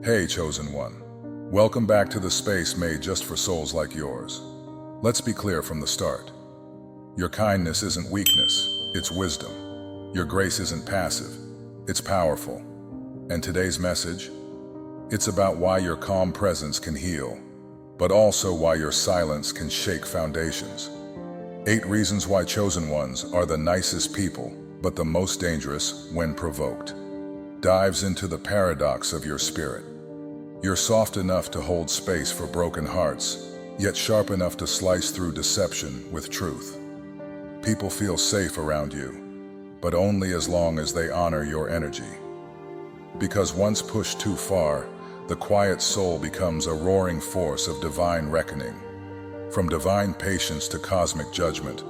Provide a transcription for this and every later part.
Hey, Chosen One. Welcome back to the space made just for souls like yours. Let's be clear from the start. Your kindness isn't weakness, it's wisdom. Your grace isn't passive, it's powerful. And today's message? It's about why your calm presence can heal, but also why your silence can shake foundations. 8 reasons why chosen ones are the nicest people, but the most dangerous when provoked. Dives into the paradox of your spirit. You're soft enough to hold space for broken hearts, yet sharp enough to slice through deception with truth. People feel safe around you, but only as long as they honor your energy. Because once pushed too far, the quiet soul becomes a roaring force of divine reckoning. From divine patience to cosmic judgment,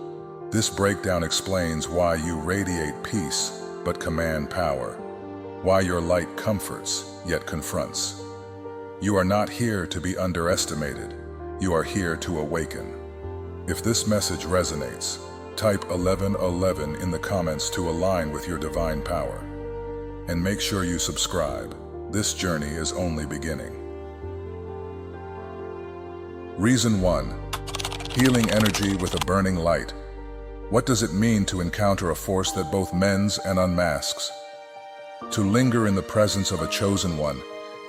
this breakdown explains why you radiate peace but command power, why your light comforts yet confronts. You are not here to be underestimated, you are here to awaken. If this message resonates, type 1111 in the comments to align with your divine power. And make sure you subscribe. This journey is only beginning. Reason 1. Healing energy with a burning light. What does it mean to encounter a force that both mends and unmasks? To linger in the presence of a chosen one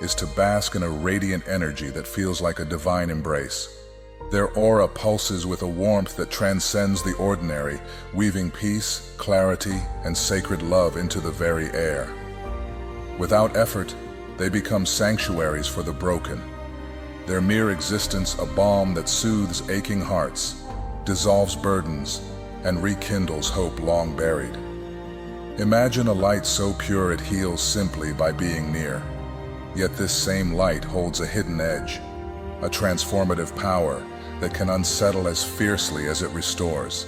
is to bask in a radiant energy that feels like a divine embrace. Their aura pulses with a warmth that transcends the ordinary, weaving peace, clarity, and sacred love into the very air. Without effort, they become sanctuaries for the broken. Their mere existence a balm that soothes aching hearts, dissolves burdens, and rekindles hope long buried. Imagine a light so pure it heals simply by being near. Yet this same light holds a hidden edge, a transformative power that can unsettle as fiercely as it restores.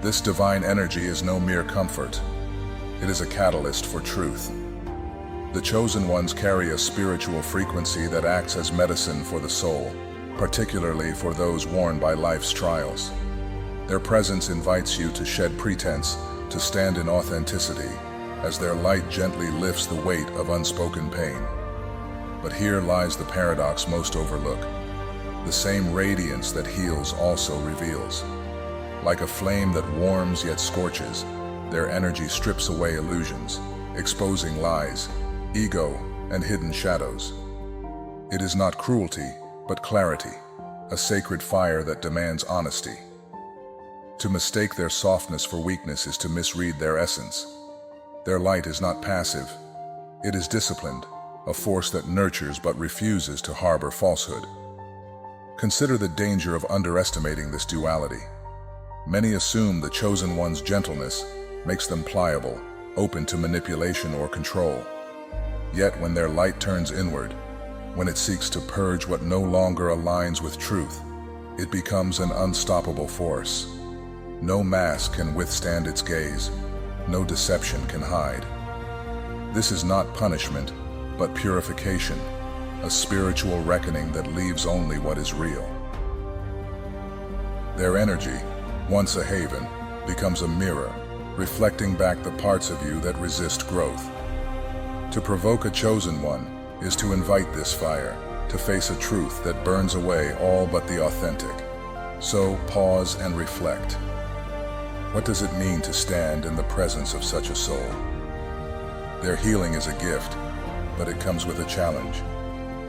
This divine energy is no mere comfort. It is a catalyst for truth. The chosen ones carry a spiritual frequency that acts as medicine for the soul, particularly for those worn by life's trials. Their presence invites you to shed pretense, to stand in authenticity, as their light gently lifts the weight of unspoken pain. But here lies the paradox most overlooked. The same radiance that heals also reveals. Like a flame that warms yet scorches, their energy strips away illusions, exposing lies, ego, and hidden shadows. It is not cruelty, but clarity, a sacred fire that demands honesty. To mistake their softness for weakness is to misread their essence. Their light is not passive, it is disciplined, a force that nurtures but refuses to harbor falsehood. Consider the danger of underestimating this duality. Many assume the chosen one's gentleness makes them pliable, open to manipulation or control. Yet when their light turns inward, when it seeks to purge what no longer aligns with truth, it becomes an unstoppable force. No mask can withstand its gaze, no deception can hide. This is not punishment, but purification, a spiritual reckoning that leaves only what is real. Their energy, once a haven, becomes a mirror, reflecting back the parts of you that resist growth. To provoke a chosen one is to invite this fire, to face a truth that burns away all but the authentic. So pause and reflect. What does it mean to stand in the presence of such a soul? Their healing is a gift, but it comes with a challenge.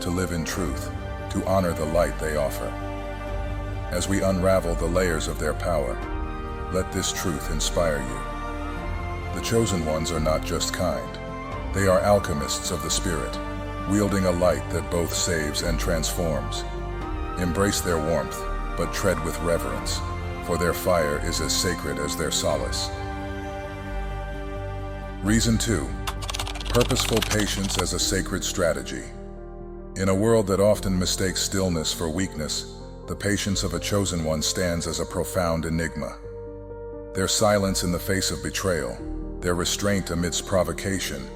To live in truth, to honor the light they offer. As we unravel the layers of their power, let this truth inspire you. The chosen ones are not just kind. They are alchemists of the spirit, wielding a light that both saves and transforms. Embrace their warmth, but tread with reverence, for their fire is as sacred as their solace. Reason 2. Purposeful patience as a sacred strategy. In a world that often mistakes stillness for weakness, the patience of a chosen one stands as a profound enigma. Their silence in the face of betrayal, their restraint amidst provocation,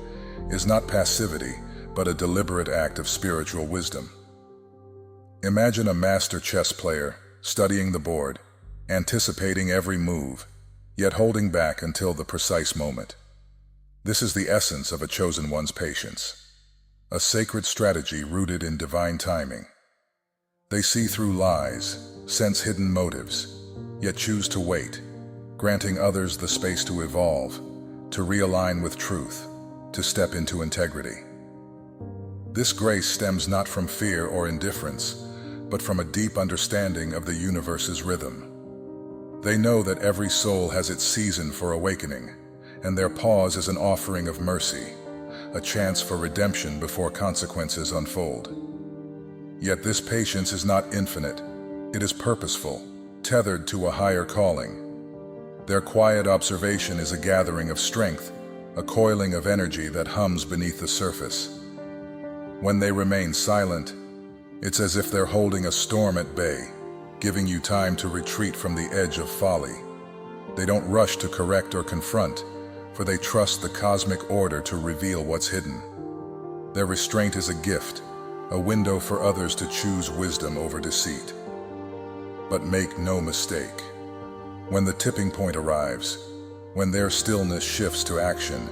is not passivity, but a deliberate act of spiritual wisdom. Imagine a master chess player studying the board, anticipating every move, yet holding back until the precise moment. This is the essence of a chosen one's patience. a sacred strategy rooted in divine timing. They see through lies, sense hidden motives, yet choose to wait, granting others the space to evolve, to realign with truth, to step into integrity. This grace stems not from fear or indifference, but from a deep understanding of the universe's rhythm. They know that every soul has its season for awakening, and their pause is an offering of mercy, a chance for redemption before consequences unfold. Yet this patience is not infinite. It is purposeful, tethered to a higher calling. Their quiet observation is a gathering of strength, a coiling of energy that hums beneath the surface. When they remain silent, it's as if they're holding a storm at bay, giving you time to retreat from the edge of folly. They don't rush to correct or confront, for they trust the cosmic order to reveal what's hidden. Their restraint is a gift, a window for others to choose wisdom over deceit. But make no mistake, when the tipping point arrives, when their stillness shifts to action,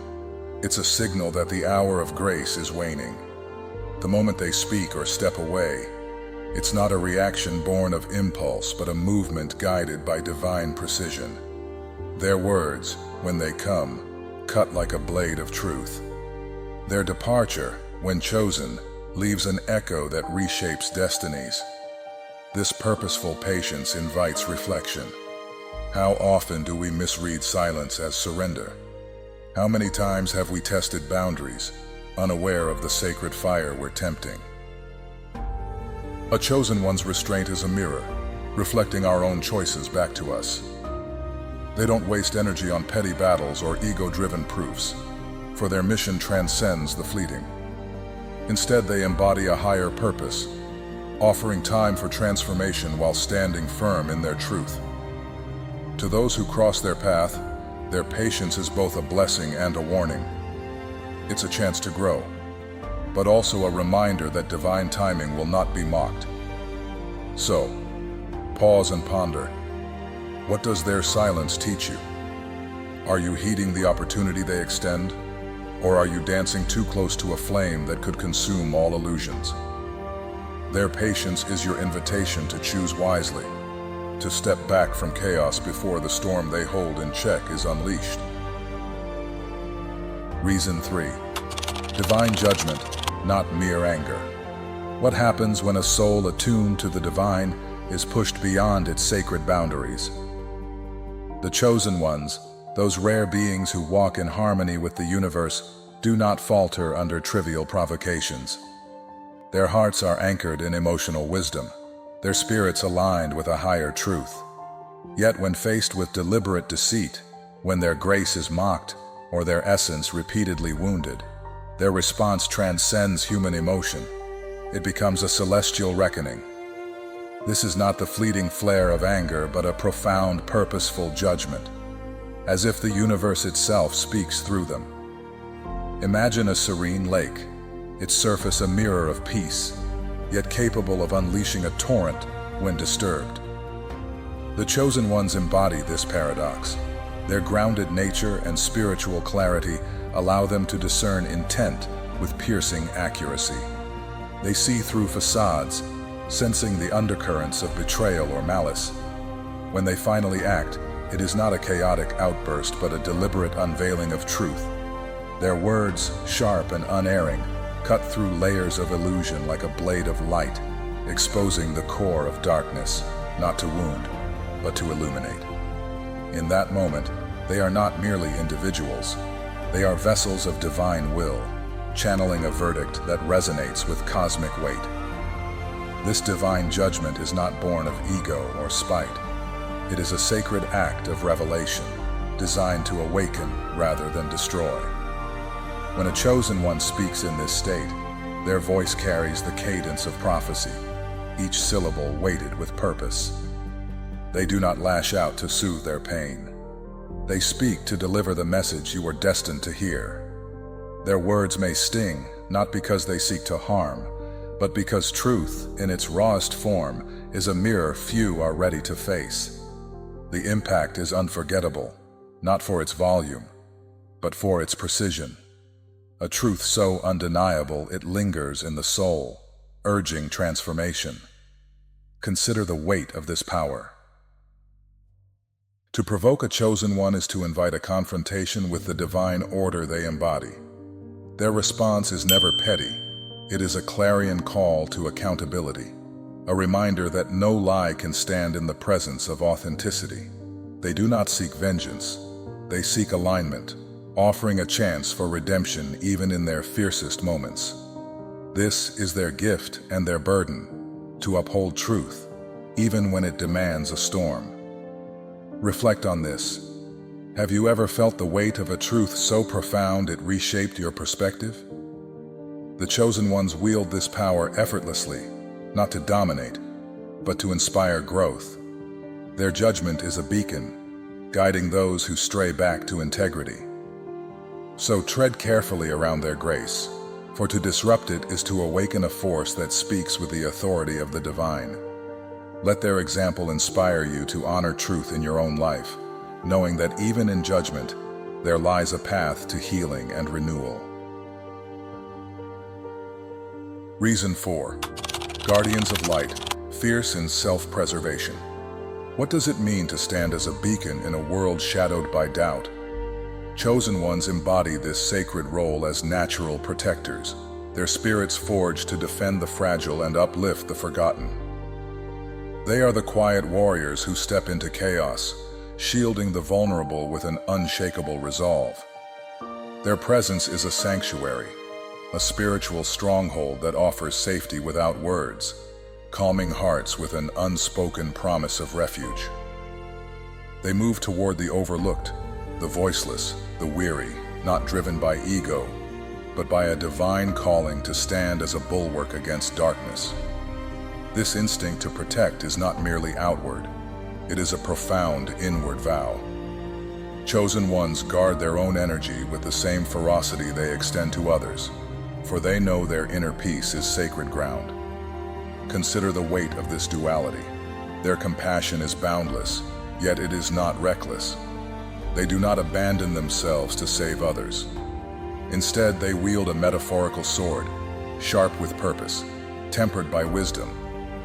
it's a signal that the hour of grace is waning. The moment they speak or step away, it's not a reaction born of impulse, but a movement guided by divine precision. Their words, when they come, cut like a blade of truth. Their departure, when chosen, leaves an echo that reshapes destinies. This purposeful patience invites reflection. How often do we misread silence as surrender? How many times have we tested boundaries, unaware of the sacred fire we're tempting? A chosen one's restraint is a mirror, reflecting our own choices back to us. They don't waste energy on petty battles or ego-driven proofs, for their mission transcends the fleeting. Instead, they embody a higher purpose, offering time for transformation while standing firm in their truth. To those who cross their path, their patience is both a blessing and a warning. It's a chance to grow, but also a reminder that divine timing will not be mocked. So, pause and ponder. What does their silence teach you? Are you heeding the opportunity they extend? Or are you dancing too close to a flame that could consume all illusions? Their patience is your invitation to choose wisely, to step back from chaos before the storm they hold in check is unleashed. Reason 3. Divine judgment, not mere anger. What happens when a soul attuned to the divine is pushed beyond its sacred boundaries? The chosen ones, those rare beings who walk in harmony with the universe, do not falter under trivial provocations. Their hearts are anchored in emotional wisdom, their spirits aligned with a higher truth. Yet when faced with deliberate deceit, when their grace is mocked or their essence repeatedly wounded, their response transcends human emotion. It becomes a celestial reckoning. This is not the fleeting flare of anger, but a profound, purposeful judgment, as if the universe itself speaks through them. Imagine a serene lake, its surface a mirror of peace, yet capable of unleashing a torrent when disturbed. The chosen ones embody this paradox. Their grounded nature and spiritual clarity allow them to discern intent with piercing accuracy. They see through facades, sensing the undercurrents of betrayal or malice. When they finally act, it is not a chaotic outburst, but a deliberate unveiling of truth. Their words, sharp and unerring, cut through layers of illusion like a blade of light, exposing the core of darkness, not to wound, but to illuminate. In that moment, they are not merely individuals. They are vessels of divine will, channeling a verdict that resonates with cosmic weight. This divine judgment is not born of ego or spite. It is a sacred act of revelation, designed to awaken rather than destroy. When a chosen one speaks in this state, their voice carries the cadence of prophecy, each syllable weighted with purpose. They do not lash out to soothe their pain. They speak to deliver the message you were destined to hear. Their words may sting, not because they seek to harm, but because truth, in its rawest form, is a mirror few are ready to face. The impact is unforgettable, not for its volume, but for its precision. a truth so undeniable it lingers in the soul, urging transformation. Consider the weight of this power. To provoke a chosen one is to invite a confrontation with the divine order they embody. Their response is never petty. It is a clarion call to accountability, a reminder that no lie can stand in the presence of authenticity. They do not seek vengeance. They seek alignment, offering a chance for redemption even in their fiercest moments. This is their gift and their burden, to uphold truth, even when it demands a storm. Reflect on this. Have you ever felt the weight of a truth so profound it reshaped your perspective? The chosen ones wield this power effortlessly, not to dominate, but to inspire growth. Their judgment is a beacon, guiding those who stray back to integrity. So tread carefully around their grace, for to disrupt it is to awaken a force that speaks with the authority of the divine. Let their example inspire you to honor truth in your own life, knowing that even in judgment, there lies a path to healing and renewal. Reason 4. Guardians of light, fierce in self-preservation. What does it mean to stand as a beacon in a world shadowed by doubt? Chosen ones embody this sacred role as natural protectors, their spirits forged to defend the fragile and uplift the forgotten. They are the quiet warriors who step into chaos, shielding the vulnerable with an unshakable resolve. Their presence is a sanctuary, a spiritual stronghold that offers safety without words, calming hearts with an unspoken promise of refuge. They move toward the overlooked, the voiceless, the weary, not driven by ego, but by a divine calling to stand as a bulwark against darkness. This instinct to protect is not merely outward, it is a profound inward vow. Chosen ones guard their own energy with the same ferocity they extend to others, for they know their inner peace is sacred ground. Consider the weight of this duality. Their compassion is boundless, yet it is not reckless. They do not abandon themselves to save others. Instead, they wield a metaphorical sword, sharp with purpose, tempered by wisdom,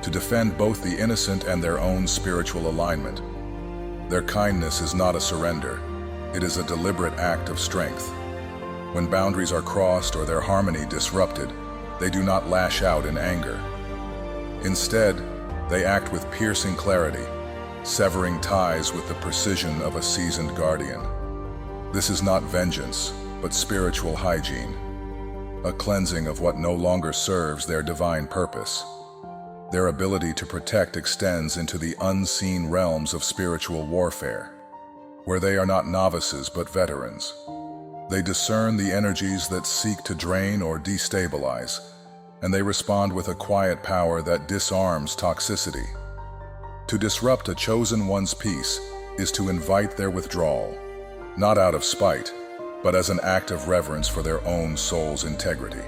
to defend both the innocent and their own spiritual alignment. Their kindness is not a surrender, it is a deliberate act of strength. When boundaries are crossed or their harmony disrupted, they do not lash out in anger. Instead, they act with piercing clarity, severing ties with the precision of a seasoned guardian. This is not vengeance, but spiritual hygiene, a cleansing of what no longer serves their divine purpose. Their ability to protect extends into the unseen realms of spiritual warfare, where they are not novices but veterans. They discern the energies that seek to drain or destabilize, and they respond with a quiet power that disarms toxicity. To disrupt a chosen one's peace is to invite their withdrawal, not out of spite, but as an act of reverence for their own soul's integrity.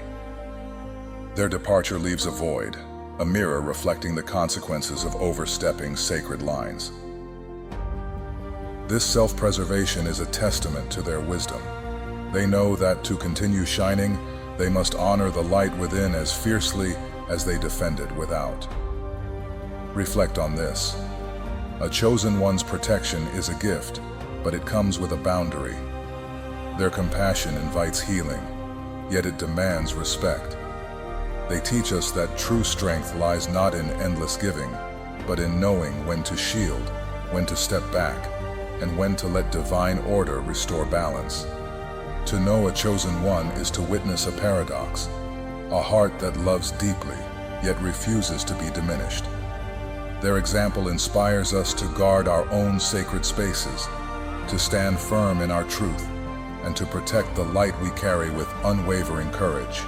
Their departure leaves a void, a mirror reflecting the consequences of overstepping sacred lines. This self-preservation is a testament to their wisdom. They know that to continue shining, they must honor the light within as fiercely as they defend it without. Reflect on this. A chosen one's protection is a gift, but it comes with a boundary. Their compassion invites healing, yet it demands respect. They teach us that true strength lies not in endless giving, but in knowing when to shield, when to step back, and when to let divine order restore balance. To know a chosen one is to witness a paradox, a heart that loves deeply, yet refuses to be diminished. Their example inspires us to guard our own sacred spaces, to stand firm in our truth, and to protect the light we carry with unwavering courage.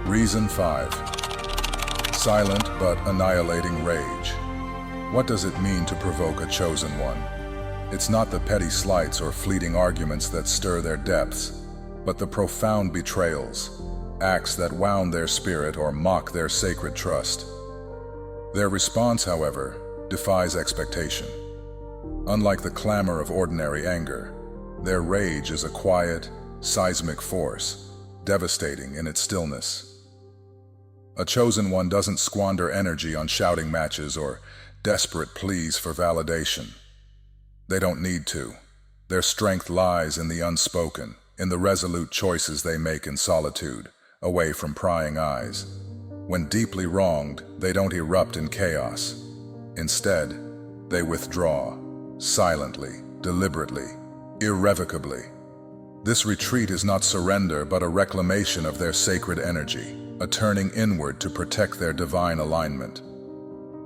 Reason 5. Silent but annihilating rage. What does it mean to provoke a chosen one? It's not the petty slights or fleeting arguments that stir their depths, but the profound betrayals, acts that wound their spirit or mock their sacred trust. Their response, however, defies expectation. Unlike the clamor of ordinary anger, Their rage is a quiet, seismic force, devastating in its stillness. A chosen one doesn't squander energy on shouting matches or desperate pleas for validation. They don't need to. Their strength lies in the unspoken, in the resolute choices they make in solitude, away from prying eyes. When deeply wronged, they don't erupt in chaos. Instead, they withdraw, silently, deliberately, irrevocably. This retreat is not surrender, but a reclamation of their sacred energy, a turning inward to protect their divine alignment.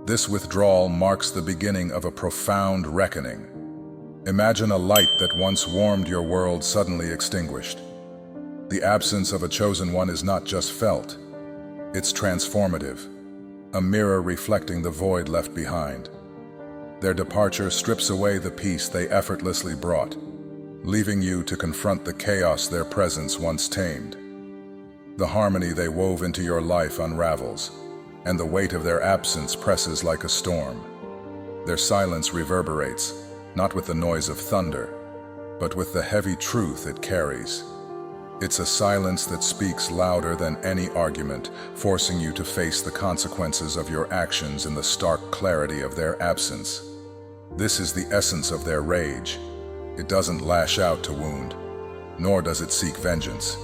This withdrawal marks the beginning of a profound reckoning. Imagine a light that once warmed your world suddenly extinguished. The absence of a chosen one is not just felt, it's transformative, a mirror reflecting the void left behind. Their departure strips away the peace they effortlessly brought, leaving you to confront the chaos their presence once tamed. The harmony they wove into your life unravels, and the weight of their absence presses like a storm. Their silence reverberates, not with the noise of thunder, but with the heavy truth it carries. It's a silence that speaks louder than any argument, forcing you to face the consequences of your actions in the stark clarity of their absence. This is the essence of their rage. It doesn't lash out to wound, nor does it seek vengeance.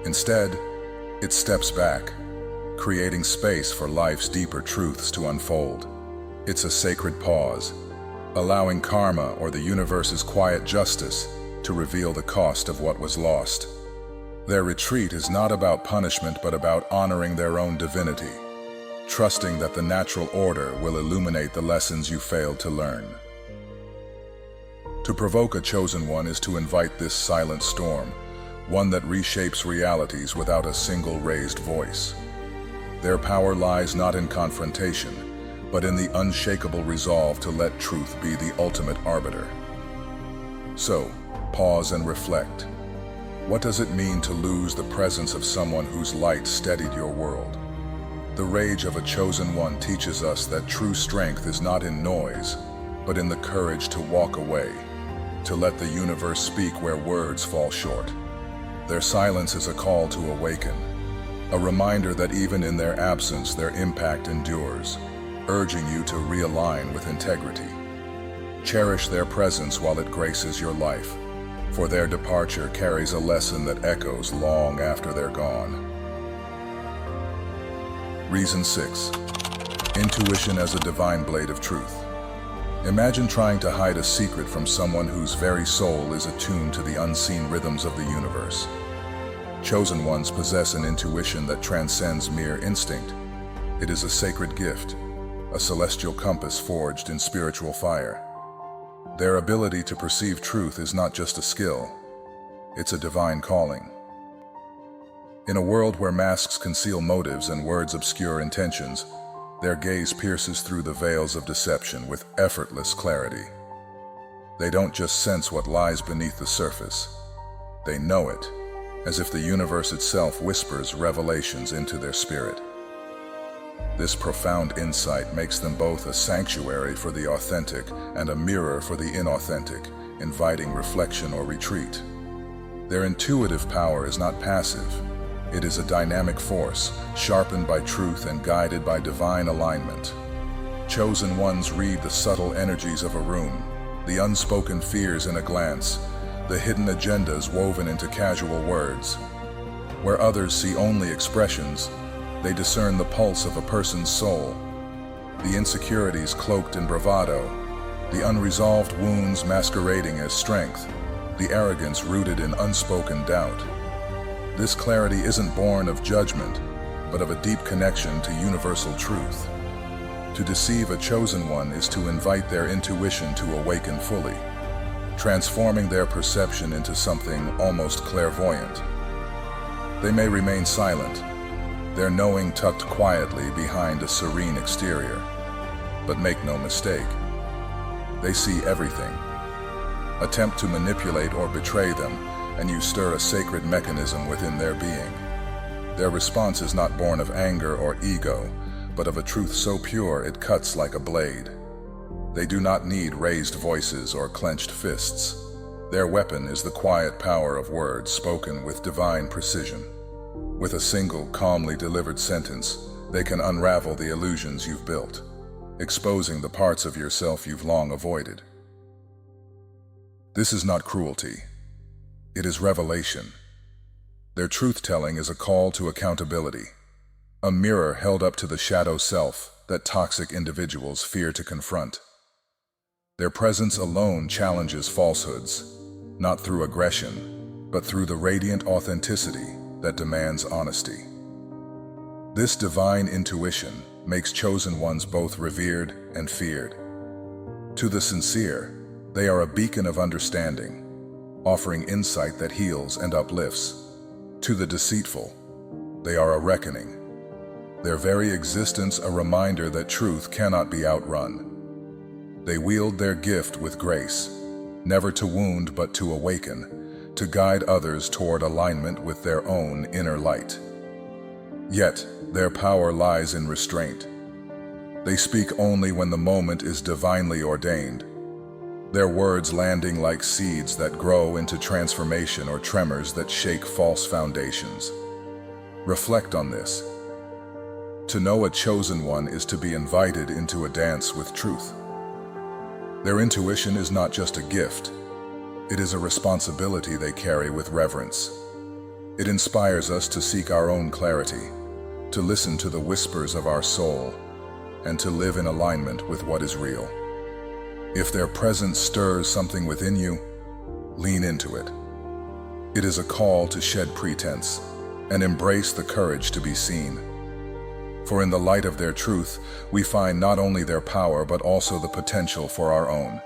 Instead, it steps back, creating space for life's deeper truths to unfold. It's a sacred pause, allowing karma or the universe's quiet justice to reveal the cost of what was lost. Their retreat is not about punishment, but about honoring their own divinity, trusting that the natural order will illuminate the lessons you failed to learn. To provoke a chosen one is to invite this silent storm, one that reshapes realities without a single raised voice. Their power lies not in confrontation, but in the unshakable resolve to let truth be the ultimate arbiter. So, pause and reflect. What does it mean to lose the presence of someone whose light steadied your world? The rage of a chosen one teaches us that true strength is not in noise, but in the courage to walk away, to let the universe speak where words fall short. Their silence is a call to awaken, a reminder that even in their absence their impact endures, urging you to realign with integrity. Cherish their presence while it graces your life, for their departure carries a lesson that echoes long after they're gone. Reason 6. Intuition as a divine blade of truth. Imagine trying to hide a secret from someone whose very soul is attuned to the unseen rhythms of the universe. Chosen ones possess an intuition that transcends mere instinct. It is a sacred gift, a celestial compass forged in spiritual fire. Their ability to perceive truth is not just a skill, it's a divine calling. In a world where masks conceal motives and words obscure intentions, their gaze pierces through the veils of deception with effortless clarity. They don't just sense what lies beneath the surface, they know it, as if the universe itself whispers revelations into their spirit. This profound insight makes them both a sanctuary for the authentic and a mirror for the inauthentic, inviting reflection or retreat. Their intuitive power is not passive. It is a dynamic force, sharpened by truth and guided by divine alignment. Chosen ones read the subtle energies of a room, the unspoken fears in a glance, the hidden agendas woven into casual words. Where others see only expressions, they discern the pulse of a person's soul, the insecurities cloaked in bravado, the unresolved wounds masquerading as strength, the arrogance rooted in unspoken doubt. This clarity isn't born of judgment, but of a deep connection to universal truth. To deceive a chosen one is to invite their intuition to awaken fully, transforming their perception into something almost clairvoyant. They may remain silent, their knowing tucked quietly behind a serene exterior. But make no mistake, they see everything. Attempt to manipulate or betray them, and you stir a sacred mechanism within their being. Their response is not born of anger or ego, but of a truth so pure it cuts like a blade. They do not need raised voices or clenched fists. Their weapon is the quiet power of words spoken with divine precision. With a single, calmly delivered sentence, they can unravel the illusions you've built, exposing the parts of yourself you've long avoided. This is not cruelty. It is revelation. Their truth-telling is a call to accountability, a mirror held up to the shadow self that toxic individuals fear to confront. Their presence alone challenges falsehoods, not through aggression, but through the radiant authenticity that demands honesty. This divine intuition makes chosen ones both revered and feared. To the sincere, they are a beacon of understanding, offering insight that heals and uplifts. To the deceitful, they are a reckoning, their very existence a reminder that truth cannot be outrun. They wield their gift with grace, never to wound but to awaken, to guide others toward alignment with their own inner light. Yet, their power lies in restraint. They speak only when the moment is divinely ordained, their words landing like seeds that grow into transformation or tremors that shake false foundations. Reflect on this. To know a chosen one is to be invited into a dance with truth. Their intuition is not just a gift, it is a responsibility they carry with reverence. It inspires us to seek our own clarity, to listen to the whispers of our soul, and to live in alignment with what is real. If their presence stirs something within you, lean into it. It is a call to shed pretense and embrace the courage to be seen. For in the light of their truth, we find not only their power but also the potential for our own.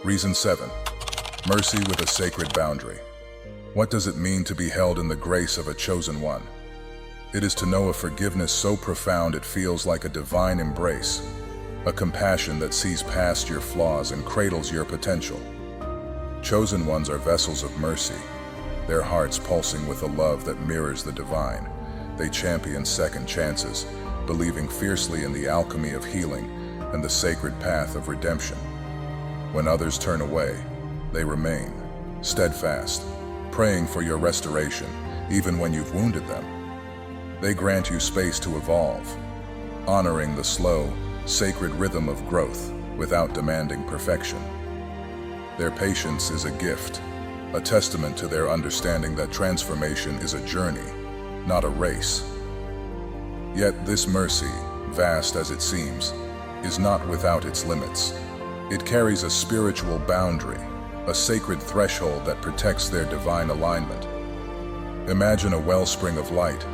Reason 7. Mercy with a sacred boundary. What does it mean to be held in the grace of a chosen one? It is to know a forgiveness so profound it feels like a divine embrace, a compassion that sees past your flaws and cradles your potential. Chosen ones are vessels of mercy, their hearts pulsing with a love that mirrors the divine. They champion second chances, believing fiercely in the alchemy of healing and the sacred path of redemption. When others turn away, they remain, steadfast, praying for your restoration, even when you've wounded them. They grant you space to evolve, honoring the slow, sacred rhythm of growth without demanding perfection. Their patience is a gift, a testament to their understanding that transformation is a journey, not a race. Yet this mercy, vast as it seems, is not without its limits. It carries a spiritual boundary, a sacred threshold that protects their divine alignment. Imagine a wellspring of light,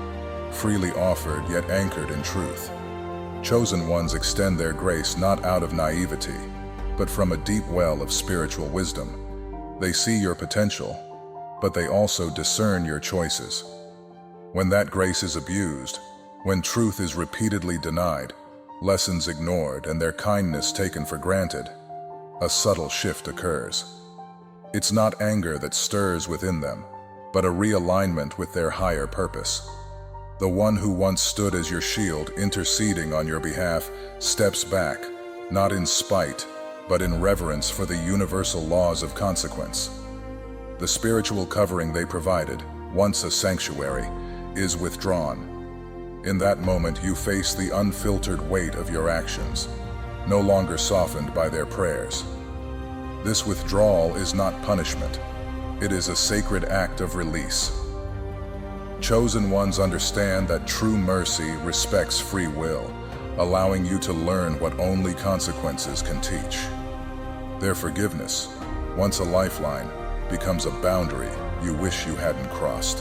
freely offered yet anchored in truth. Chosen ones extend their grace not out of naivety, but from a deep well of spiritual wisdom. They see your potential, but they also discern your choices. When that grace is abused, when truth is repeatedly denied, lessons ignored, and their kindness taken for granted, a subtle shift occurs. It's not anger that stirs within them, but a realignment with their higher purpose. The one who once stood as your shield, interceding on your behalf, steps back, not in spite, but in reverence for the universal laws of consequence. The spiritual covering they provided, once a sanctuary, is withdrawn. In that moment, you face the unfiltered weight of your actions, no longer softened by their prayers. This withdrawal is not punishment. It is a sacred act of release. Chosen ones understand that true mercy respects free will, allowing you to learn what only consequences can teach. Their forgiveness, once a lifeline, becomes a boundary you wish you hadn't crossed.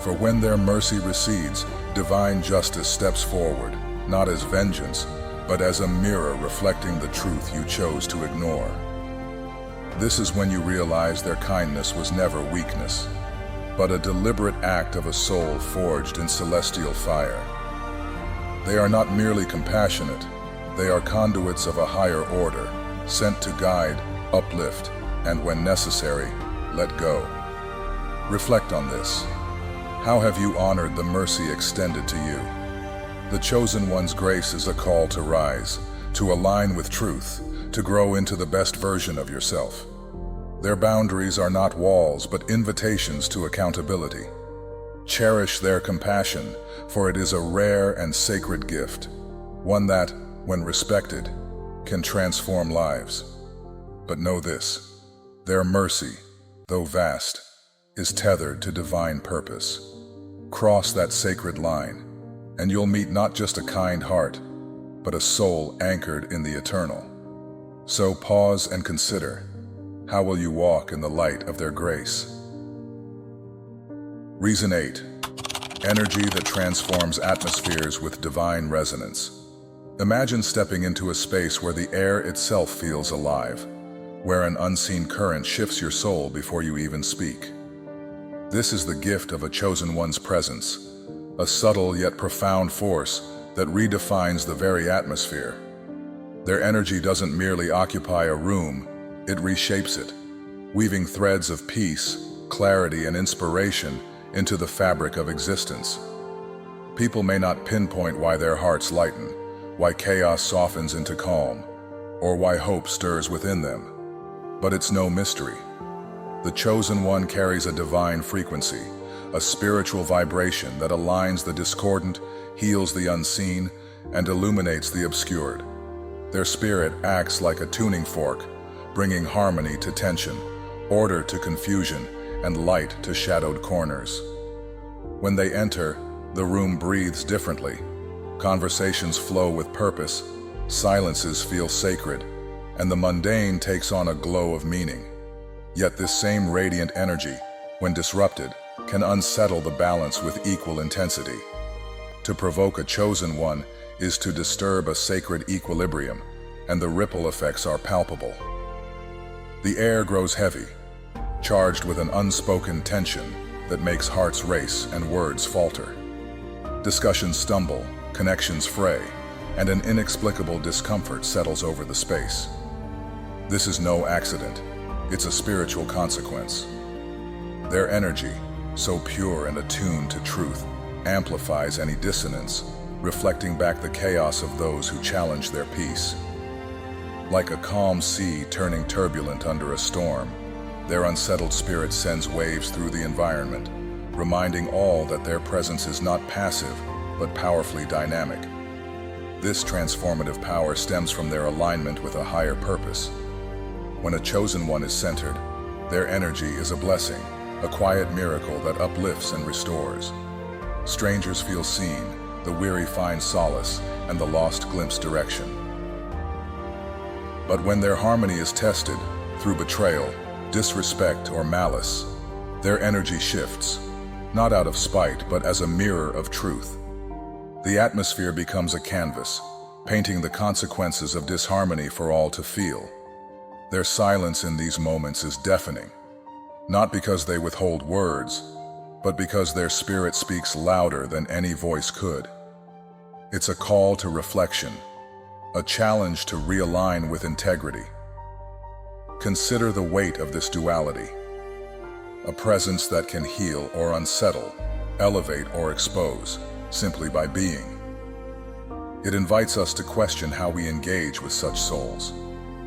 For when their mercy recedes, divine justice steps forward, not as vengeance, but as a mirror reflecting the truth you chose to ignore. This is when you realize their kindness was never weakness, but a deliberate act of a soul forged in celestial fire. They are not merely compassionate, they are conduits of a higher order, sent to guide, uplift, and when necessary, let go. Reflect on this. How have you honored the mercy extended to you? The chosen one's grace is a call to rise, to align with truth, to grow into the best version of yourself. Their boundaries are not walls, but invitations to accountability. Cherish their compassion, for it is a rare and sacred gift, one that, when respected, can transform lives. But know this, their mercy, though vast, is tethered to divine purpose. Cross that sacred line, and you'll meet not just a kind heart, but a soul anchored in the eternal. So pause and consider, how will you walk in the light of their grace? Reason 8. Energy that transforms atmospheres with divine resonance. Imagine stepping into a space where the air itself feels alive, where an unseen current shifts your soul before you even speak. This is the gift of a chosen one's presence, a subtle yet profound force that redefines the very atmosphere. Their energy doesn't merely occupy a room, it reshapes it, weaving threads of peace, clarity, and inspiration into the fabric of existence. People may not pinpoint why their hearts lighten, why chaos softens into calm, or why hope stirs within them. But it's no mystery. The chosen one carries a divine frequency, a spiritual vibration that aligns the discordant, heals the unseen, and illuminates the obscured. Their spirit acts like a tuning fork, bringing harmony to tension, order to confusion, and light to shadowed corners. When they enter, the room breathes differently. Conversations flow with purpose, silences feel sacred, and the mundane takes on a glow of meaning. Yet this same radiant energy, when disrupted, can unsettle the balance with equal intensity. To provoke a chosen one is to disturb a sacred equilibrium, and the ripple effects are palpable. The air grows heavy, charged with an unspoken tension that makes hearts race and words falter. Discussions stumble, connections fray, and an inexplicable discomfort settles over the space. This is no accident, it's a spiritual consequence. Their energy, so pure and attuned to truth, amplifies any dissonance, reflecting back the chaos of those who challenge their peace. Like a calm sea turning turbulent under a storm, their unsettled spirit sends waves through the environment, reminding all that their presence is not passive, but powerfully dynamic. This transformative power stems from their alignment with a higher purpose. When a chosen one is centered, their energy is a blessing, a quiet miracle that uplifts and restores. Strangers feel seen, the weary find solace, and the lost glimpse direction. But when their harmony is tested, through betrayal, disrespect, or malice, their energy shifts, not out of spite, but as a mirror of truth. The atmosphere becomes a canvas, painting the consequences of disharmony for all to feel. Their silence in these moments is deafening, not because they withhold words, but because their spirit speaks louder than any voice could. It's a call to reflection, a challenge to realign with integrity. Consider the weight of this duality, a presence that can heal or unsettle, elevate or expose, simply by being. It invites us to question how we engage with such souls.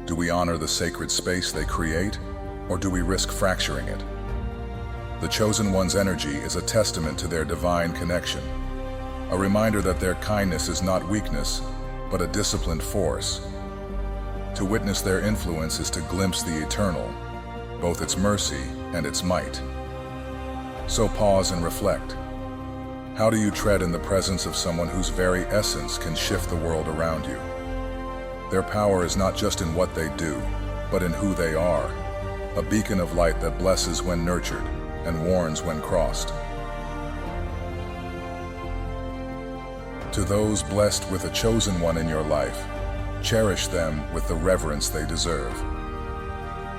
Do we honor the sacred space they create, or do we risk fracturing it? The chosen one's energy is a testament to their divine connection, a reminder that their kindness is not weakness, but a disciplined force. To witness their influence is to glimpse the eternal, both its mercy and its might. So pause and reflect. How do you tread in the presence of someone whose very essence can shift the world around you? Their power is not just in what they do, but in who they are, a beacon of light that blesses when nurtured and warns when crossed. To those blessed with a chosen one in your life, cherish them with the reverence they deserve.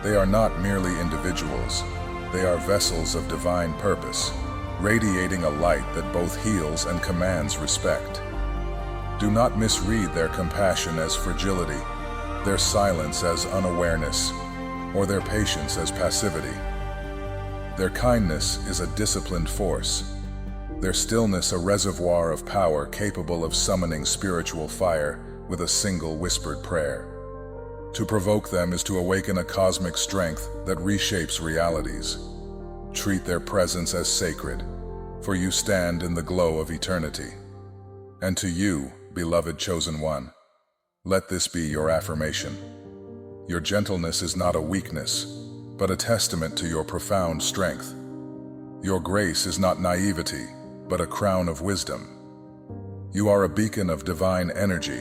They are not merely individuals, they are vessels of divine purpose, radiating a light that both heals and commands respect. Do not misread their compassion as fragility, their silence as unawareness, or their patience as passivity. Their kindness is a disciplined force, their stillness a reservoir of power capable of summoning spiritual fire with a single whispered prayer. To provoke them is to awaken a cosmic strength that reshapes realities. Treat their presence as sacred, for you stand in the glow of eternity. And to you, beloved chosen one, let this be your affirmation. Your gentleness is not a weakness, but a testament to your profound strength. Your grace is not naivety, but a crown of wisdom. You are a beacon of divine energy,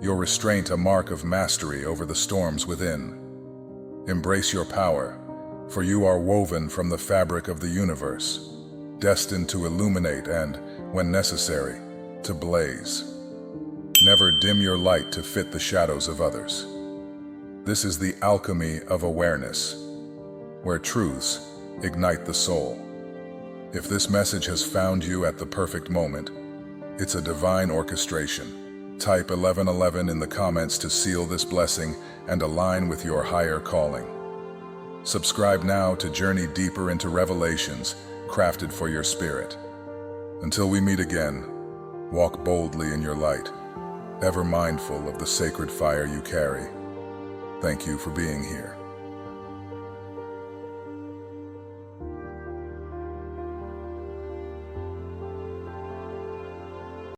your restraint a mark of mastery over the storms within. Embrace your power, for you are woven from the fabric of the universe, destined to illuminate and, when necessary, to blaze. Never dim your light to fit the shadows of others. This is the alchemy of awareness, where truths ignite the soul. If this message has found you at the perfect moment, it's a divine orchestration. Type 1111 in the comments to seal this blessing and align with your higher calling. Subscribe now to journey deeper into revelations crafted for your spirit. Until we meet again, walk boldly in your light, ever mindful of the sacred fire you carry. Thank you for being here.